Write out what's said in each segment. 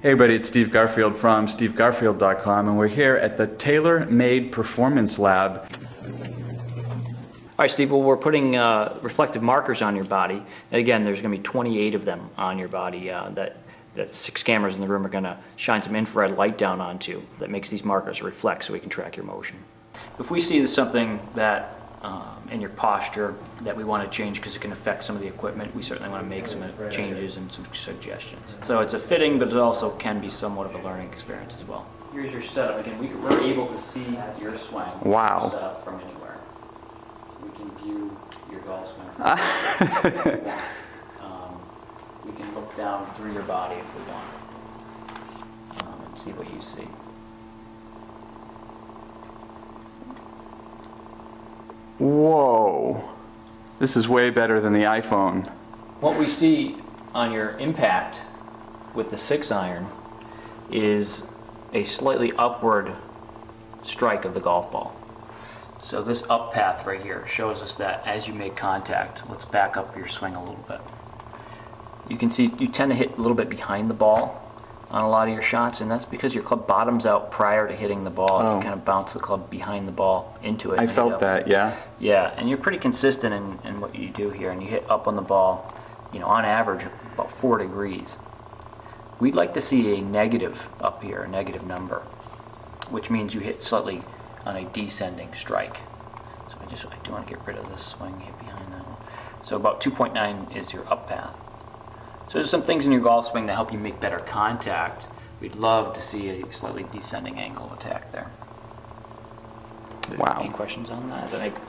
Hey everybody, it's Steve Garfield from stevegarfield.com, and we're here at the TaylorMade Performance Lab. All right, Steve, well, we're putting reflective markers on your body. And again, there's going to be 28 of them on your body that 6 cameras in the room are going to shine some infrared light down onto that makes these markers reflect so we can track your motion. If we see something that in your posture that we want to change because it can affect some of the equipment, we certainly want to make some changes and some suggestions. So it's a fitting, but it also can be somewhat of a learning experience as well. Here's your setup. Again, we're able to see your swing. Wow. Setup from anywhere. We can view your golf swing from anywhere we want. We can look down through your body if we want and see what you see. Whoa, this is way better than the iPhone. What we see on your impact with the 6-iron is a slightly upward strike of the golf ball. So this up path right here shows us that as you make contact, let's back up your swing a little bit. You can see you tend to hit a little bit behind the ball on a lot of your shots, and that's because your club bottoms out prior to hitting the ball. Oh. You kind of bounce the club behind the ball into it. I felt that, yeah. Yeah, and you're pretty consistent in what you do here, and you hit up on the ball, on average, about 4 degrees. We'd like to see a negative up here, a negative number, which means you hit slightly on a descending strike. So I do want to get rid of this swing, hit behind that one. So about 2.9 is your up path. So there's some things in your golf swing that help you make better contact. We'd love to see a slightly descending angle of attack there. Wow. Any questions on that? Is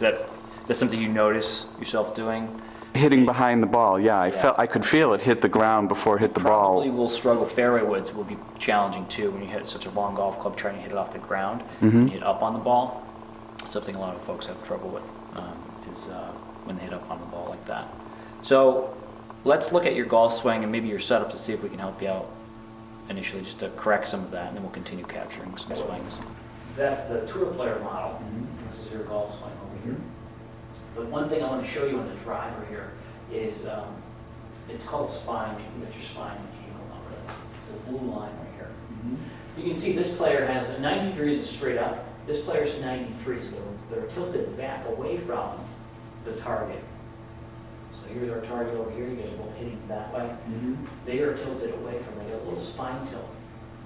that something you notice yourself doing? Hitting behind the ball, yeah. I could feel it hit the ground before it hit the ball. Probably will struggle. Fairway woods will be challenging too when you hit such a long golf club trying to hit it off the ground and hit up on the ball. Something a lot of folks have trouble with is when they hit up on the ball like that. So let's look at your golf swing and maybe your setup to see if we can help you out initially, just to correct some of that, and then we'll continue capturing some swings. That's the tour player model. This is your golf swing over here. But one thing I want to show you on the driver here is it's called spine. You can get your spine angle number. It's a blue line right here. You can see this player has 90 degrees is straight up. This player's 93, so they're tilted back away from the target. So here's our target over here. You guys are both hitting that way. They are tilted away from. They got a little spine tilt.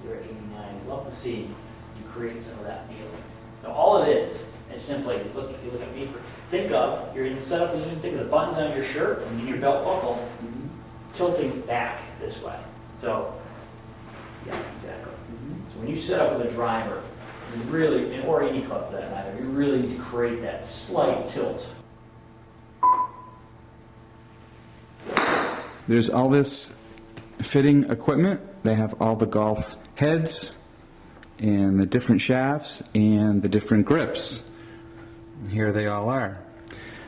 You're at 89. I'd love to see you create some of that feeling. Now all it is simply if you look at me, you're in the setup position. Think of the buttons on your shirt and your belt buckle tilting back this way. So yeah, exactly. So when you set up with a driver, you really, or any club for that matter, you really need to create that slight tilt. There's all this fitting equipment. They have all the golf heads and the different shafts and the different grips. And here they all are.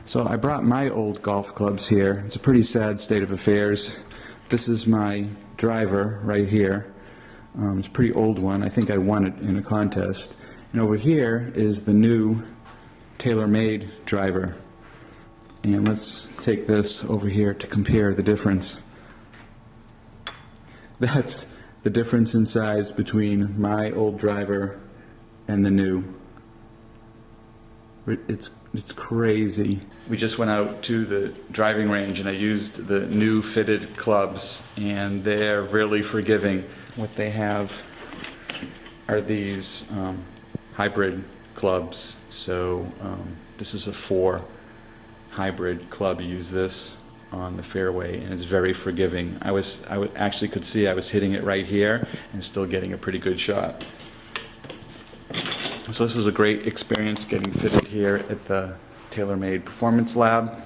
So I brought my old golf clubs here. It's a pretty sad state of affairs. This is my driver right here. It's a pretty old one. I think I won it in a contest. And over here is the new TaylorMade driver. And let's take this over here to compare the difference. That's the difference in size between my old driver and the new. It's crazy. We just went out to the driving range and I used the new fitted clubs, and they're really forgiving. What they have are these hybrid clubs. So this is a 4 hybrid club. You use this on the fairway and it's very forgiving. I actually could see I was hitting it right here and still getting a pretty good shot. So this was a great experience getting fitted here at the TaylorMade Performance Lab.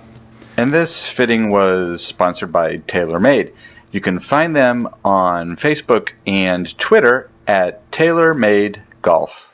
And this fitting was sponsored by TaylorMade. You can find them on Facebook and Twitter at TaylorMade Golf.